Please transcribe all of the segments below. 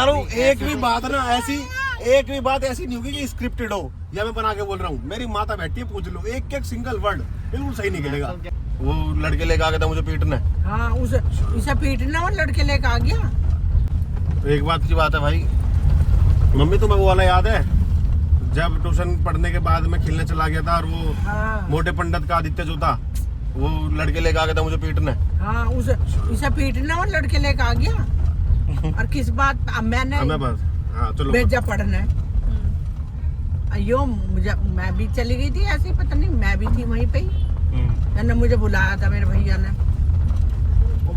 एक भी बात ना ऐसी, एक भी बात ऐसी नहीं होगी कि स्क्रिप्टेड हो या मैं बना के बोल रहा हूँ। मेरी माता बैठी है, पूछ लो, एक एक सिंगल वर्ड बिल्कुल सही निकलेगा। वो लड़के लेके आ गया था मुझे पीटने। हाँ, उसे पीटना और लड़के लेके आ गया। एक बात की बात है भाई, मम्मी तुम्हें वो वाला याद है जब ट्यूशन पढ़ने के बाद मैं खेलने चला गया था और वो हाँ। मोटे पंडित का आदित्य जो था वो लड़के लेके आ गया था मुझे पीटने। हाँ, उसे पीटना और लड़के लेके आ गया। और किस बात मैंने बस हाँ चलो भेजा पढ़ने। अयो मैं भी चली गई थी ऐसे, पता नहीं मैं भी थी वहीं पे ही। ने मुझे बुलाया था मेरे भैया ने।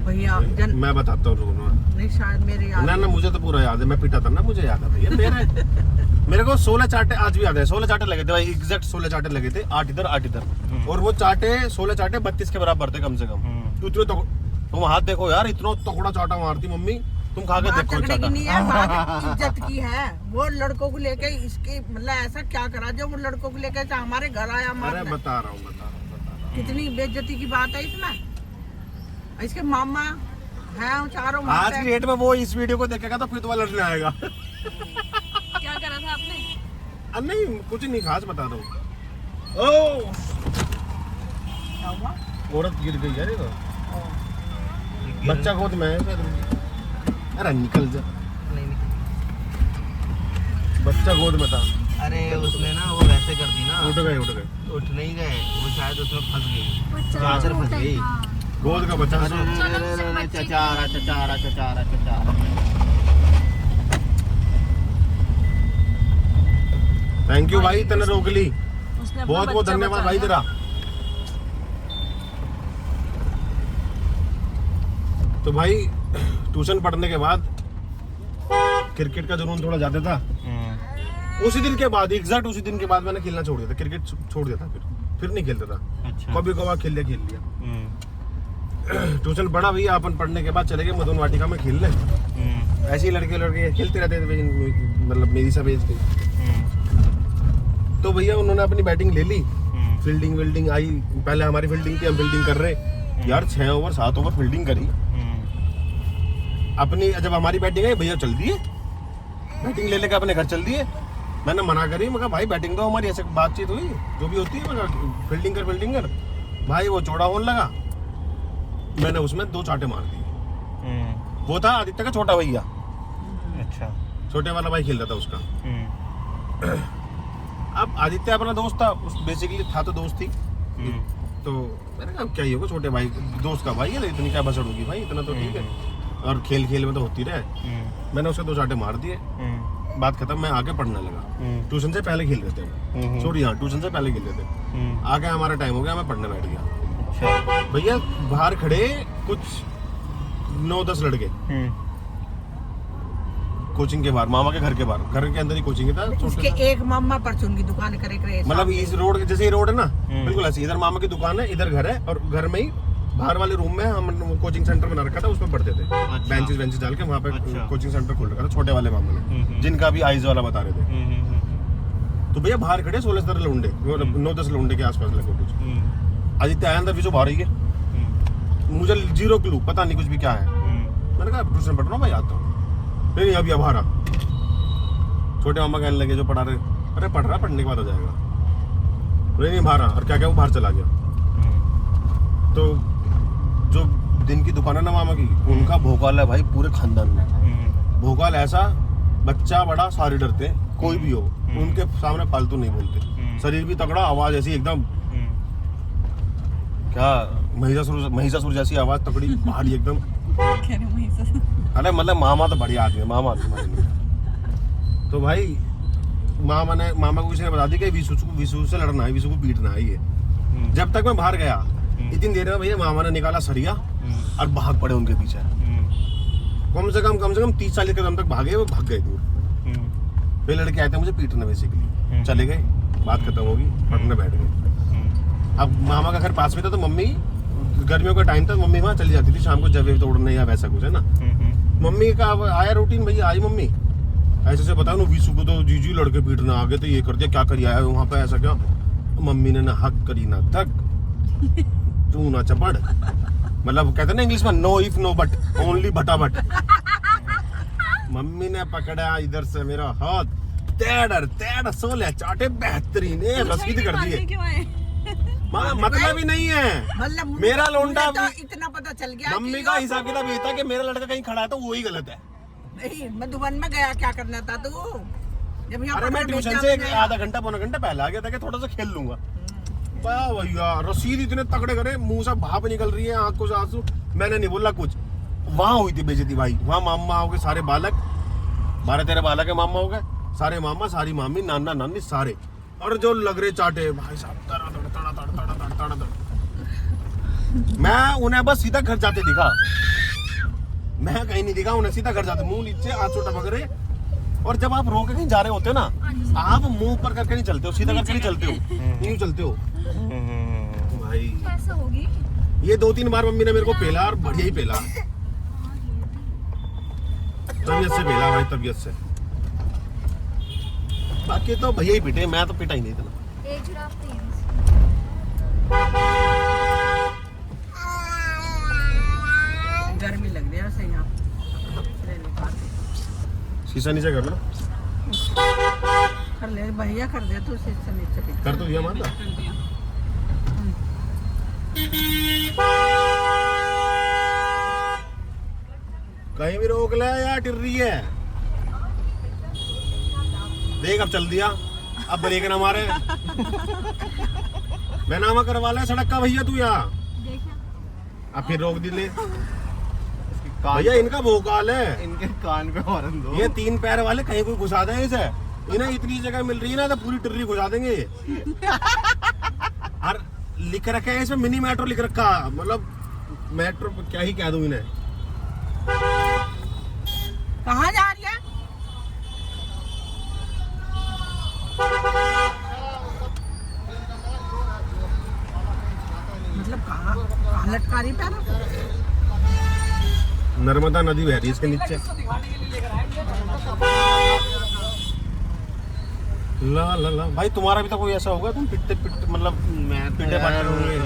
भैया मैं बताता हूँ नहीं, शायद मेरे याद ना मुझे तो पूरा याद है, मैं पीटा था ना, मुझे याद है भैया। मेरे को 16 चाटे आज भी याद है। 16 चाटे लगे थे भाई, एग्जैक्ट 16 चाटे लगे थे, 8 इधर 8 इधर। और वो चाटे 16 चाटे 32 के बराबर थे कम से कम। इतने तो तुम हाथ देखो यार, इतना तगड़ा चाटा मारती मम्मी, तुम खा के देखो चाटा। नहीं है, बात इज्जत की है। वो लड़कों को लेके इसके मतलब ऐसा क्या करा जो वो लड़कों को लेके हमारे घर आया। अरे बता रहा हूँ कितनी बेइज्जती की बात है इसमें। इसके मामा है चारों। आज की डेट में वो इस वीडियो को देखेगा तो फिर तुम्हारा लड़ने आएगा। क्या करा था आपने? नहीं कुछ नहीं खास बता दो। ओ क्या हुआ? औरत गिर गई यार, ये तो बच्चा गोद में है। अरे निकल जा, बच्चा गोद में था। अरे उसने ना वो वैसे कर दी ना, उठ गए उठ नहीं गए वो, शायद उसमें फंस गई, चादर फंस गई। गोद का बच्चा। चचारा चचारा चचारा चचारा। थैंक यू भाई, तने रोक ली, उसने अपना बहुत बहुत बच्चा धन्यवाद बचा भाई लिया। तेरा। तो भाई ट्यूशन पढ़ने के बाद क्रिकेट का जुनून थोड़ा ज्यादा था। उसी दिन के बाद, एग्जैक्ट उसी दिन के बाद मैंने खेलना छोड़ दिया था, क्रिकेट छोड़ दिया था। फिर नहीं खेलता था। अच्छा। कभी कभार खेल लिया। ट्यूशन पढ़ा भैया, अपन पढ़ने के बाद चले गए मधुन वाटिका में खेलने। ऐसे ही लड़के खेलते रहते थे, मतलब मेरी सब एज के। तो भैया उन्होंने अपनी बैटिंग ले ली, फील्डिंग आई। पहले हमारी फील्डिंग थी, हम फील्डिंग कर रहे यार, 6 ओवर 7 ओवर फील्डिंग करी अपनी। जब हमारी बैटिंग आई, भैया चल दिए, बैटिंग ले लेकर अपने घर चल दिए। मैंने मना करी, मैं कहा भाई बैटिंग तो हमारी, ऐसे बातचीत हुई जो भी होती है, मैं फील्डिंग कर। भाई वो चौड़ा होने लगा, मैंने उसमें 2 चाटे मार दिए। वो था आदित्य का छोटा भैया। अच्छा। छोटे वाला भाई खेल रहा था उसका। अब आदित्य अपना दोस्त था, उस बेसिकली था तो दोस्त थी। तो मैंने कहा क्या ही होगा, छोटे भाई दोस्त का भाई है, इतनी क्या बसड़ होगी भाई, इतना तो ठीक है, और खेल में तो होती रहे। मैंने उसके 2 चाटे मार दिए, बात खत्म। मैं आगे पढ़ने लगा। ट्यूशन से पहले खेल रहे थे, सॉरी हाँ ट्यूशन से पहले खेल रहे थे। आगे हमारा टाइम हो गया, मैं पढ़ने बैठ गया। भैया बाहर खड़े कुछ 9-10 लड़के कोचिंग के बाहर, मामा के घर के बाहर, घर के अंदर ही कोचिंग था। उसके एक मामा परचून की दुकान करे मतलब इस रोड, जैसे ये रोड है ना, बिल्कुल ऐसे, इधर मामा की दुकान है, इधर घर है, और घर में ही बाहर वाले रूम में हम कोचिंग सेंटर बना रखा था, उसमें पढ़ते थे। बेंचेस डाल के वहाँ पे कोचिंग सेंटर खोल रखा था, छोटे वाले मामा ने, जिनका भी आइज वाला बता रहे थे। तो भैया बाहर खड़े 16-17 लौंडे, 9-10 लौंडे के आसपास लगे कुछ। आदित्य आया अंदर, पीछे बाहर ही है, मुझे 0 क्लू, पता नहीं कुछ भी क्या है। मैंने कहा ट्यूशन पढ़ रहा हूँ भाई, आता हूँ। नहीं अभी बाहर आ। छोटे मामा कहने लगे जो पढ़ा रहे, अरे पढ़ रहा, पढ़ने के बाद आ जाएगा। नहीं बाहर आ, और क्या वो बाहर चला गया। तो जो दिन की दुकान है ना मामा की, उनका भोकाल है भाई पूरे खानदान में। भोकाल ऐसा, बच्चा बड़ा सारे डरते हैं, कोई भी हो उनके सामने फालतू नहीं बोलते। शरीर भी तगड़ा, आवाज ऐसी एकदम क्या महिषासुर जैसी आवाज, तगड़ी भारी एकदम। अरे मतलब मामा तो बढ़िया आदमी है, मामा तुम्हारे। तो भाई मामा को किसी ने बता दी कि विशु से लड़ना है, विशु को पीटना है ये। जब तक मैं बाहर गया, इतनी देर में भैया मामा ने निकाला सरिया और भाग पड़े उनके पीछे। कम से कम 30-40 कदम तक भागे, वो भाग गए दूर। वे लड़के आए थे मुझे पीटने, बेसिकली चले गए, बात खत्म होगी, पढ़ने बैठ गए। अब मामा का घर पास में था, तो मम्मी, गर्मियों का टाइम था, मम्मी वहाँ चली जाती थी शाम को जब तोड़ने या वैसा कुछ है ना। मम्मी का आया रूटीन, भैया आई मम्मी, ऐसे से बताओ ना, विशु को तो जीजी लड़के पीटना आ गए, तो ये कर दिया, क्या करिए आया वहाँ पे, ऐसा क्या। मम्मी ने ना हक करी ना तक, तू ना चपड़, मतलब कहते ना इंग्लिश में, no if no but, only भटा बट। मम्मी ने पकड़ा इधर से मेरा हाथ, तेड़ सोले चाटे बेहतरीन है, बस की कर दिए। क्यों आए? मतलब ही नहीं है, मतलब मेरा लौंडा मुझे तो इतना पता चल गया मम्मी कि का हिसाब किताब ये था कि मेरा लड़का कहीं खड़ा है तो वही गलत है। नहीं, मधुबन में गया क्या करना था तू? जब यहाँ अरे मैं पकड़ ट्यूशन बेचा से में गया। आधा घंटा पौना घंटा पहले आ गया था कि थोड़ा सा खेल लूंगा। वाह भैया, रसीद इतने तगड़े करे, मुंह से भाप निकल रही है, आंखों से आंसू। मैंने नहीं बोला कुछ। वहां हुई थी बेइज्जती भाई, वहां मामा हो गए सारे बालक, 12-13 बालक है, मामा हो गए सारे, मामा सारी मामी, नाना नानी सारे, और जो लग रहे चाटे भाई साहब, तड़ा। मैं उन्हें बस सीधा घर जाते दिखा, मैं कहीं नहीं दिखा उन्हें, सीधा घर जाते, मुंह नीचे आंसू टपक रहे। और जब आप रो के कहीं जा रहे होते हो ना, आप मुंह पर करके नहीं चलते हो, सीधा करके नहीं चलते हो, यूं चलते हो भाई। कैसे होगी? ये 2-3 बार मम्मी ने मेरे को पेला, और बढ़िया ही पेला, तबीयत से पेला भाई, तबीयत से। बाकी तो भैया ही पिटे, मैं तो पिटा ही नहीं इतना। एक जिराफ थी। गर्मी लग रही है वैसे यहाँ। शीशा नीचे कर लो, कर ले भैया, कर दे तू शीशा नीचे भी। कर तो दिया माता। कहीं भी रोक ले यार, टिर रही है। देख अब चल दिया, अब ब्रेक ना मारे। बैनामा करवा ले सड़क का भैया तू यहाँ, देखिए अब फिर रोक दी ले। कान भैया इनका भोकाल है, इनके कान पे हॉर्न दो। ये 3 पैर वाले कहीं कोई घुसा दें इसे, इन्हें इतनी जगह मिल रही है ना तो पूरी टिर्री घुसा देंगे। और लिख रखे है इसमें मिनी मेट्रो लिख रखा, मतलब मेट्रो क्या ही कह दूं इन्हें। कहाँ जा रही है? मतलब कहाँ लटका रही पैर? नर्मदा नदी बह रही है इसके नीचे। ला भाई, तुम्हारा भी तो कोई ऐसा होगा, तुम पिटते मतलब मैं पिटे पाटे होंगे।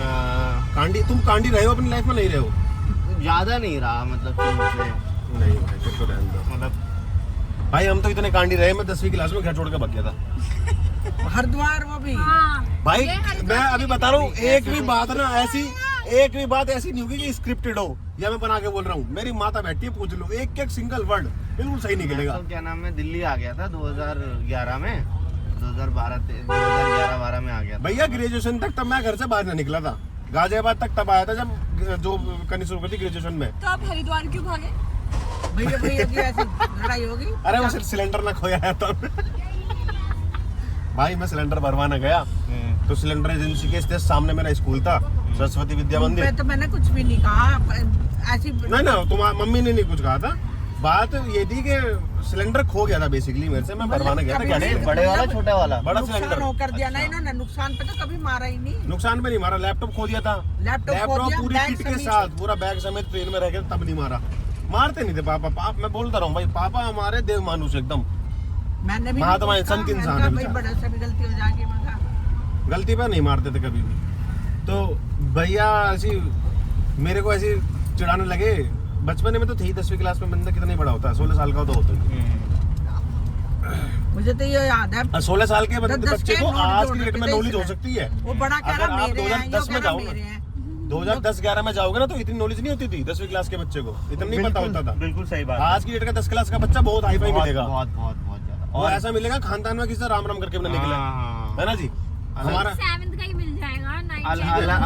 कांडी, तुम कांडी रहे हो अपनी लाइफ में? नहीं रहे हो? ज्यादा नहीं रहा, मतलब नहीं भाई, फिर तो रहने दो। मतलब भाई हम तो इतने कांडी रहे, मैं 10वीं क्लास में घर छोड़ के भाग गया था। हरिद्वार वो भी। हाँ भाई ये हरिद्वार मैं अभी बता रहा हूँ, एक भी बात ना ऐसी, एक भी बात ऐसी नहीं होगी कि स्क्रिप्टेड हो या मैं बना के बोल रहा हूँ। मेरी माता बैठी है, पूछ लो, एक सिंगल वर्ड बिल्कुल सही निकलेगा। तो क्या नाम है, दिल्ली आ गया था 2011 में, 2011-12 में आ गया था। भैया ग्रेजुएशन तक तब मैं घर से बाहर ना निकला था, गाजियाबाद तक तब आया था जब जो करनी शुरू कर दी ग्रेजुएशन में। तो आप हरिद्वार क्यों भागे? भैया की ऐसी लड़ाई होगी। अरे वो सिलेंडर ना खोया है तब। भाई मैं सिलेंडर भरवाने गया तो सिलेंडर एजेंसी के जस्ट सामने मेरा स्कूल था, सरस्वती विद्या मंदिर। तो मैंने कुछ भी नहीं कहा ऐसी। नहीं ना, तुम्हारी मम्मी ने नहीं कुछ कहा था। बात ये थी कि सिलेंडर खो गया था बेसिकली मेरे से, मैं भरवाने गया था कभी गैस नहीं, में। बड़े वाला छोटा वाला? बड़ा नुकसान सिलेंडर। हो कर दिया ना इन्होंने, नुकसान पे तो कभी मारा ही नहीं। नुकसान पे नहीं मारा, लैपटॉप खो दिया था। लैपटॉप खो दिया, पूरी बैग किट के समेत। साथ, पूरा बैग समेत ट्रेन में रह गया, तब नहीं मारा। मारते नहीं थे पापा, मैं बोलता रहा हूँ भाई, पापा हमारे देव मानुष एकदम। मैंने भी महात्मा नहीं इंसान पूछा, की इंसान मैंने है कहा, भाई बड़ा सा भी गलती हो जाएगी मगर। गलती पे नहीं मारते थे कभी भी। तो भैया ऐसी मेरे को ऐसी चिढ़ाने लगे। बचपन में तो थी, 10वीं क्लास में बंदा कितना ही बड़ा होता है, 16 साल का तो होता है। मुझे तो ये याद है, 16 साल के बच्चे के को नोट आज जोड़ की डेट में रखे थे नॉलेज हो इसमें। सकती है। वो बड़ा कह अगर रहा आप मेरे हैं, 2010 में यो कह रहा जाओगे, मेरे हैं। 2010-11 में जाओगे ना तो इतनी नॉलेज नहीं होती थी 10वीं क्लास के बच्चे को, इतना नहीं पता होता था। बिल्कुल सही बात। आज की डेट का 10 क्लास का बच्चा बहुत हाई फाई मिलेगा, बहुत ज्यादा। और ऐसा मिलेगा खानदान में किसी से राम राम करके अपने निकले, है ना जी। हमारा 7th का ही मिल जाएगा, 9th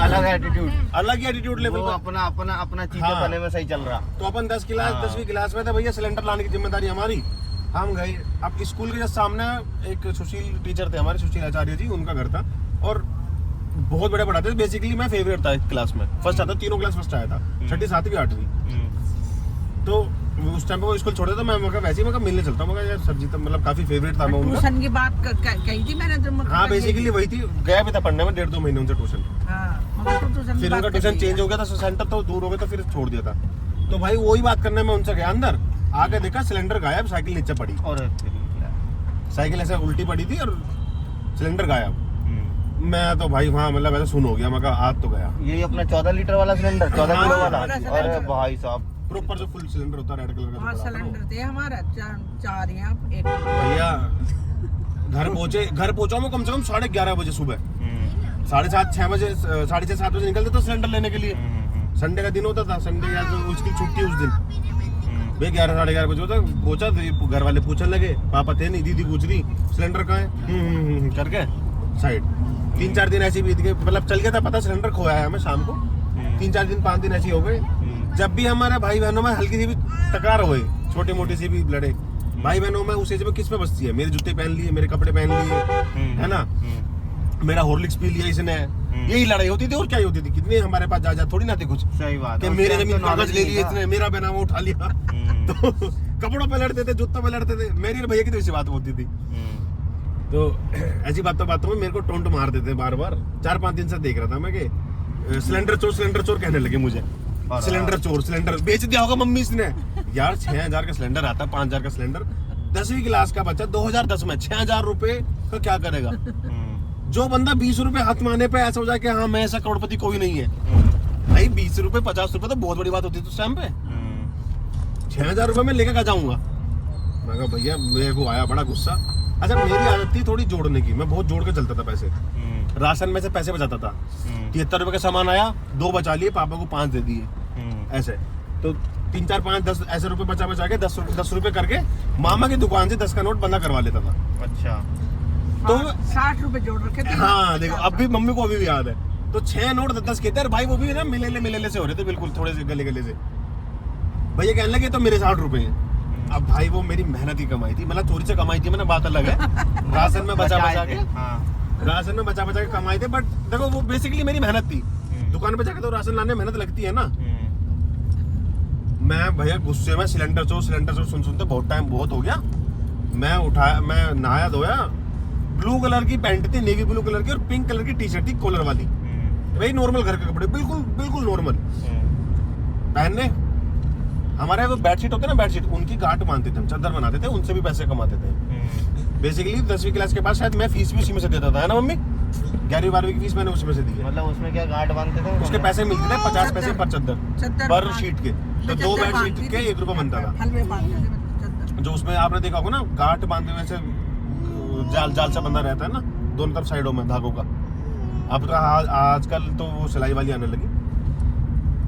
अलग एटीट्यूड, अलग ही एटीट्यूड लेवल वो का। अपना चीजें हाँ। बने में सही चल रहा। तो अपन 10वीं क्लास में था भैया, सिलेंडर लाने की जिम्मेदारी हमारी। हम गए, अब स्कूल के जस्ट सामने एक सुशील टीचर थे हमारे, सुशील आचार्य जी, उनका घर था, और बहुत बड़े पढ़ाते थे। बेसिकली मैं फेवरेट था क्लास में, फर्स्ट आता, तीनों क्लास फर्स्ट आया था, 6ठी 7वीं 8वीं। तो उस टाइम पे वो स्कूल छोड़े, तो मैं वैसे ही मिलने चलता हूँ, यार सब्जी तो मतलब काफी फेवरेट था मैं उनका। ट्यूशन की बात कही थी मैंने जो हाँ बेसिकली वही थी, गया भी था पढ़ने में 1.5-2 महीने उनसे ट्यूशन। फिर उनका ट्यूशन चेंज हो गया था, सेंटर तो दूर हो गया था, फिर छोड़ दिया था। तो भाई वही बात करने में उनसे गया अंदर, आके देखा सिलेंडर गायब, साइकिल नीचे पड़ी, और साइकिल ऐसे उल्टी पड़ी थी और सिलेंडर गायब। मैं तो भाई वहाँ मतलब ऐसा सुन हो गया, मैं कहा आज तो गया। यही अपना 14 लीटर वाला सिलेंडर, 14 हाँ, किलो वाला। वाला अरे भाई साहब, प्रॉपर जो फुल सिलेंडर होता है रेड कलर का हाँ जो बड़ा होता है सिलेंडर थे हमारा चार यहाँ एक वो। भैया घर पहुंचा मैं कम से कम 11:30 बजे सुबह, 7:30 6 बजे 6:30 7 बजे निकलते तो सिलेंडर लेने के लिए। संडे का दिन होता था, संडे या तो उसकी छुट्टी उस दिन भाई 11 साढ़े 11 बजे होता पहुंचा तो घर वाले पूछने लगे, पापा थे नहीं, दीदी पूछ रही सिलेंडर कहाँ है करके साइड। 3-4 दिन ऐसे बीत गए, मतलब चल गया था पता सिलेंडर खोया है हमें शाम को। 3-4 दिन 5 दिन ऐसे हो गए। जब भी हमारे भाई बहनों में हल्की सी भी तकरार हुई, छोटी मोटी सी भी लड़े, भाई बहनों में उस एज में किस पे बचती है? मेरे जूते पहन लिए, मेरे कपड़े पहन लिए, है ना, मेरा हॉर्लिक्स पी लिया इसने, यही लड़ाई होती थी। और क्या ही होती थी? कितने हमारे पास जा थोड़ी ना थे कुछ सही बात कि है। मेरे उस जमीन टाइम तो कागज ले knowledge लिए नहीं इसने, मेरा बेनामा उठा लिया। तो कपड़ों पे लड़ते थे, जूतों पे लड़ते थे। मेरी और भैया की तो ऐसी बात होती थी। तो ऐसी बातों में मेरे को टोंट मारते थे बार बार। 4-5 दिन से देख रहा था मैं कि सिलेंडर चोर कहने लगे मुझे। सिलेंडर चोर, सिलेंडर बेच दिया होगा मम्मी इसने। यार 6,000 का सिलेंडर आता है, 5,000 का सिलेंडर, 10वीं क्लास का बच्चा 2010 में 6,000 रुपए का क्या करेगा? जो बंदा 20 रुपए हाथ में आने पे ऐसा हो जाए कि हाँ मैं ऐसा करोड़पति कोई नहीं है, भाई 20 रुपए 50 रुपए तो बहुत बड़ी बात होती है उस टाइम पे। 6,000 रुपए में लेके क्या जाऊंगा? मैं कहा भैया मेरे को आया बड़ा गुस्सा। अच्छा मेरी आदत थी थोड़ी जोड़ने की, मैं बहुत जोड़ के चलता था पैसे। राशन में से पैसे बचाता था। 73 रुपए का सामान आया, 2 बचा लिए, पापा को 5 दे दिए ऐसे। तो 3 4 5 10 ऐसे रुपए बचा के 10 रुपए करके मामा की दुकान से 10 का नोट बंदा करवा लेता था। अच्छा तो 60 रुपए जोड़ रखे थे। हाँ देखो अब भी मम्मी को अभी भी याद है। तो 6 नोट 10 के थे भाई, वो भी ना मिले से हो रहे थे बिल्कुल, थोड़े से गले से। भैया कहने लगे तो मेरे 60 रुपए हैं। अब भाई वो मेरी मेहनत की कमाई थी, मतलब चोरी से कमाई थी मैंने, बात अलग है। राशन में बचा के राशन में बचा के कमाई थे, बट देखो वो बेसिकली मेरी मेहनत थी। दुकान पे जाके तो राशन लाने में मेहनत लगती है ना। मैं भैया गुस्से में सिलेंडर चोर सुनते बहुत हो गया। मैं नहाया धोया, ब्लू कलर की पैंट थी, नेवी ब्लू कलर की, और पिंक कलर की टी शर्ट थी कॉलर वाली, वही नॉर्मल घर के कपड़े, बिल्कुल नॉर्मल पहनने। हमारे वो बेडशीट होते ना, बेडशीट उनकी गांठ बांधते थे हम, चादर बनाते थे, उनसे भी पैसे कमाते थे। बेसिकली 10वीं क्लास के बाद शायद मैं फीस भी उसी में से देता था, है ना मम्मी? 11वीं 12वीं की फीस मैंने उसी में से दी है। मतलब उसमें क्या गांठ बांधते थे? उसके पैसे मिलते थे 50 पैसे पर चादर पर शीट के, तो 2 बेडशीट के 1 रुपया बनता था। हलवे बांधते थे चादर। जो उसमें आपने देखा होगा ना, गांठ बांधने में से जाल सा बंधा रहता है ना दोनों तरफ साइडों में धागों का। अब तो आजकल तो वो सिलाई वाली आने लगी।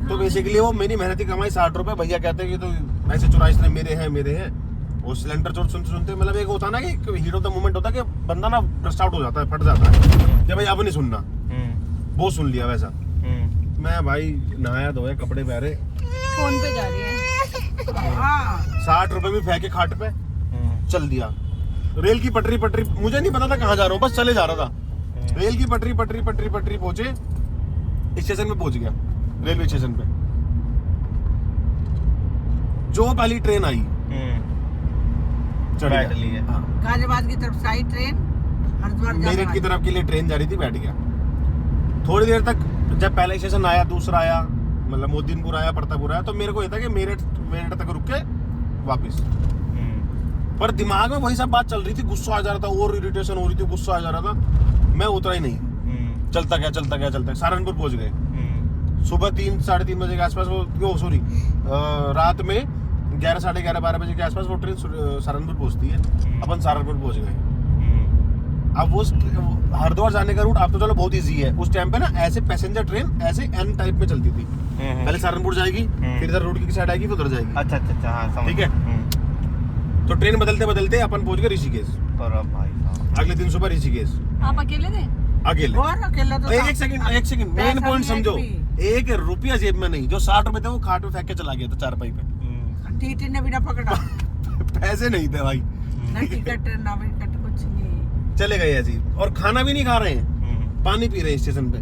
तो बेसिकली वो मेरी मेहनती कमाई 60 रुपए। भैया कहते हैं कि तो ऐसे चुराई इसने मेरे हैं। और सिलेंडर चोर सुनते मतलब एक होता ना कि हीट ऑफ द मोमेंट होता है कि बंदा ना ब्रस्ट आउट हो जाता है, फट जाता है कि भाई अब नहीं सुनना। वो सुन लिया वैसा। मैं भाई नहाया धोया, कपड़े पहरे, फोन पे जा रही है। हाँ 60 रुपए भी फेंके खाट पे, चल दिया। रेल की पटरी मुझे नहीं पता था कहाँ जा रहा हूँ, बस चले जा रहा था। रेल की पटरी पहुंचे, स्टेशन पे पहुंच गया, रेलवे स्टेशन पे। जो पहली ट्रेन आई चढ़ बैठ गया। लिए। हाँ। गाजियाबाद की तरफ से आई ट्रेन, हरिद्वार मेरठ की तरफ के लिए ट्रेन जा रही थी, बैठ गया। थोड़ी देर तक जब पहला स्टेशन आया, दूसरा आया, मतलब मोदीनपुर आया, प्रतापपुर आया, तो मेरे को ये था कि मेरठ तक रुक के वापिस। पर दिमाग में वही सब बात चल रही थी, गुस्सा आ जा रहा था, और इरिटेशन हो रही थी, गुस्सा आ जा रहा था। मैं उतरा ही नहीं, चलता गया। सहारनपुर पहुंच गए सुबह 3 साढ़े 3 बजे के आसपास। रात में 11 साढ़े 11 12 बजे के आसपास वो ट्रेन सहारनपुर पहुंचती है। अपन सहारनपुर पहुंच गए। अब वो हरिद्वार जाने का रूट आप तो चलो बहुत इजी है। उस टाइम पे ना ऐसे पैसेंजर ट्रेन ऐसे एन टाइप में चलती थी। पहले सहारनपुर जाएगी, फिर इधर रोड की साइड आएगी, फिर उधर जाएगी। अच्छा हाँ समझ। ठीक है। तो ट्रेन बदलते अपन पहुंच गए ऋषिकेश। और अब भाई साहब अगले दिन सुबह ऋषिकेश आप अकेले थे? अकेले। और अकेला तो एक सेकंड मेन पैसा पॉइंट भी है समझो। भी। 1 रुपया जेब में नहीं। जो 60 रुपए थे वो खाट में फेंक के चला गया था चारपाई पे। टीटी ने भी ना पकड़ा, पैसे नहीं थे भाई, ना टिकट ना विकट कुछ नहीं। चले गए ऐसे ही। और खाना भी नहीं खा रहे हैं, पानी पी रहे हैं स्टेशन पे।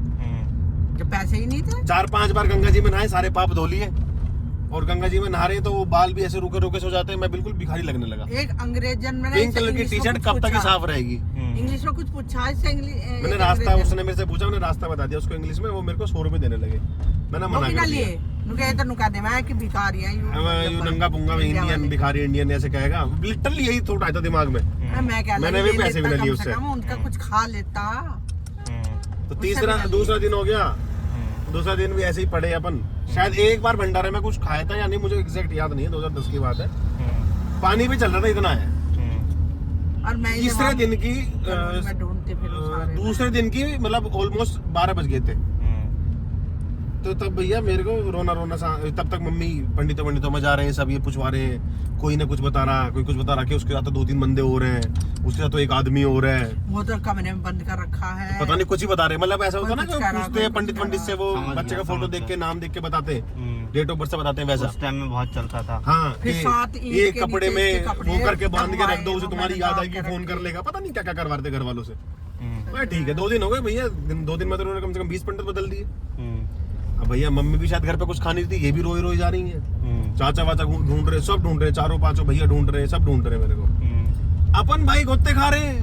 जो पैसे ही नहीं थे। 4-5 बार गंगा जी में नहाए, सारे पाप धो लिए। और गंगा जी में नहा रहे तो वो बाल भी ऐसे रुके से हो जाते हैं। मैं बिल्कुल भिखारी लगने लगा। एक अंग्रेजन में पिंक कलर की टी शर्ट कब तक ही साफ रहेगी? इंग्लिश में कुछ पूछा इससे, मैंने रास्ता, उसने मेरे से पूछा, मैंने रास्ता बता दिया उसको इंग्लिश में। वो मेरे को 100 रुपए देने लगे। मैंने मना कर दिया। नुके तो नुका दे मैं कि भिखारी है यू नंगा पुंगा में इंडियन भिखारी इंडियन ऐसे कहेगा। लिटरली यही थॉट आया था दिमाग में। मैं क्या मैंने भी पैसे भी ना लिए उससे। उनका कुछ खा लेता। तो दूसरा दिन हो गया। दूसरा दिन भी ऐसे ही पड़े अपन। शायद एक बार भंडारे में कुछ खाया था या नहीं, मुझे एग्जैक्ट याद नहीं है, 2010 की बात है। पानी भी चल रहा था, इतना है। और मैं जब तीसरे दिन की मैं ढूंढती फिर सारे दूसरे दिन की मतलब ऑलमोस्ट 12 बज गए थे। तो तब भैया मेरे को रोना सा, तब तक मम्मी पंडितों में जा रहे हैं, सब ये पूछवा रहे हैं, कोई ना कुछ बता रहा, कोई कुछ बता रहा कि उसके साथ तो 2-3 बंदे हो रहे हैं, उसके साथ तो एक आदमी हो रहा है, वो तो कमरे में बंद कर रखा है, पता नहीं कुछ ही बता रहे। मतलब ऐसा होता ना कुछ कि कह रहा, पूछते हैं कोई पंडित कुछ से, वो समझ बच्चे का गया, फोटो समझ देख के गया। नाम देख के बताते हैं, डेट ऑफ बर्थ से बताते हैं वैसा। उस टाइम में बहुत चलता था। हाँ, फिर कि साथ ईंट ये के कपड़े नीचे में इसके कपड़े वो करके बांध के रख दो, उसे दबवाए, तुम्हारी याद मैंने आएगी, दबा के फोन कर रखे। लेगा, पता नहीं क्या क्या करवाते घर वालों से। मैं ठीक है, 2 दिन हो गए भैया, 2 दिन में तो उन्होंने कम से कम 20 पंडित बदल दिए। अब भैया मम्मी भी शायद घर पे कुछ खानी थी, ये भी रोई जा रही है, चाचा वाचा ढूंढ रहे, सब ढूंढ रहे, 4-5 भैया ढूंढ रहे, सब ढूंढ रहे मेरे को। अपन भाई गोते खा रहे हैं,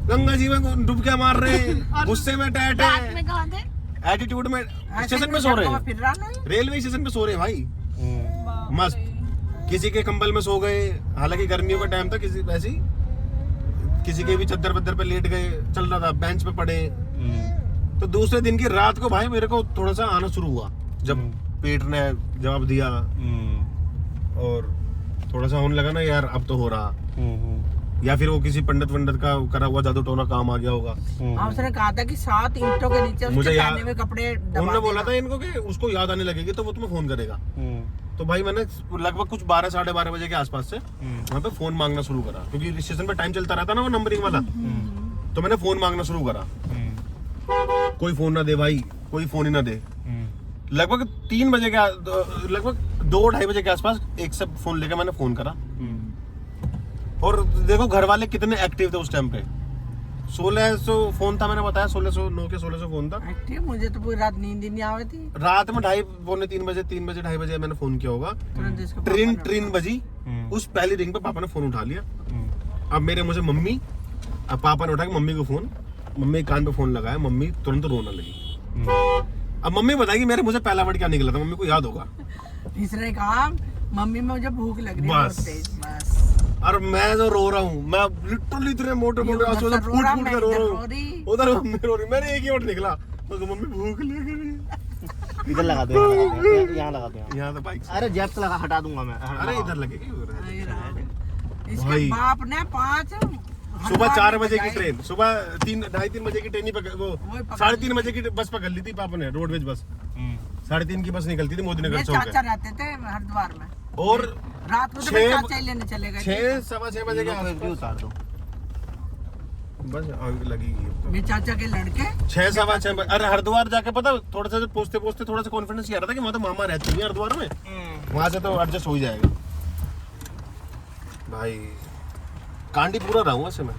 गंगा जी में डुबकियां मार रहे हैं, गुस्से में टैट रात है, में कहाँ थे? एटीट्यूड में, ऐसे स्टेशन पे में सो रहे जब हैं, फिर रहा नहीं। रेलवे स्टेशन पे सो रहे हैं भाई, मस्त। किसी के कंबल में सो गए, हालांकि गर्मियों का टाइम था, किसी वैसे ही किसी के भी चद्दर वद्दर पे लेट गए, चल रहा था, बेंच पे पड़े। तो दूसरे दिन की रात को भाई मेरे को थोड़ा सा आना शुरू हुआ, जब पेट ने जवाब दिया और थोड़ा सा होने लगा ना यार अब तो हो रहा, या फिर वो किसी पंडित वंडित का करा हुआ जादू टोना काम आ गया होगा। हाँ, उसने कहा था कि 7 ईंटों के नीचे मुझे उसके याद- पहने हुए कपड़े दबा उन्होंने बोला देना। था इनको कि उसको याद आने लगेगी तो वो तुम्हें फोन करेगा। तो भाई मैंने लगभग कुछ 12-12:30 बजे के आसपास से वहाँ पे फोन मांगना शुरू करा, क्योंकि स्टेशन पे टाइम चलता रहता ना वो नंबरिंग वाला। तो मैंने फोन मांगना शुरू करा, कोई फोन ना दे भाई, कोई फोन ही ना दे। लगभग 3 बजे के लगभग 2-2:30 बजे के आसपास एक से फोन लेकर मैंने फोन करा। और देखो घर वाले कितने एक्टिव थे उस टाइम पे। 1600 फोन था, मैंने बताया 1609 के 1600 फोन था। एक्टिव, मुझे तो पूरी रात नींद ही नहीं आवे थी। रात में 2:30-3 बजे 2:30 बजे मैंने फोन किया होगा। तुरंत इसके पापा ने ट्रेन बजी, उस पहली रिंग पे पापा ने फोन उठा लिया। अब मेरे मुझे मम्मी, अब पापा ने उठा के मम्मी को फोन, मम्मी के कान पे फोन लगाया, मम्मी तुरंत रोने लगी। अब मम्मी बताएगी मेरे मुझे पहला वर्ड क्या निकला था, मम्मी को याद होगा। इसने कहा मम्मी मुझे भूख लग रही है बस। बहुत तेज, बस। और मैं जो रो रहा हूँ, मैं लिटरली इतने मोटे आंसू से फूट फूट के रो रहा हूँ, उधर मम्मी रो रही, मैंने एक ही वर्ड निकला, मैं कहा, मम्मी भूख लग रही है। इधर लगा दो, यहाँ लगा दो। यहाँ तो बाइक, अरे जेब से लगा, हटा दूंगा मैं। अरे इधर लगेगी। इसके भाई। बाप ने 5 सुबह 4 बजे की ट्रेन, सुबह 3-2:30 बजे की ट्रेन ही वो 3:30 बजे की बस पकड़ ली थी पापा ने, रोडवेज बस। 3:30 की बस निकलती थी मोदी नगर चौक चाचा से। रहते थे हरिद्वार में, और रात को तो 6 मैं चाचा ही लेने चले गए थे। 6-6:15 बजे के भी आसपास उतार दो। बस आग लगेगी अब तो। मेरे चाचा के लड़के 6-6:15 अरे हरिद्वार जाके पता थोड़ा सा पहुंचते थोड़ा सा कॉन्फिडेंस किया रहा था कि वहाँ तो मामा रहती है हरिद्वार में, वहां से तो एडजस्ट हो ही जाएगा। भाई कांडी पूरा रहा हूँ ऐसे में।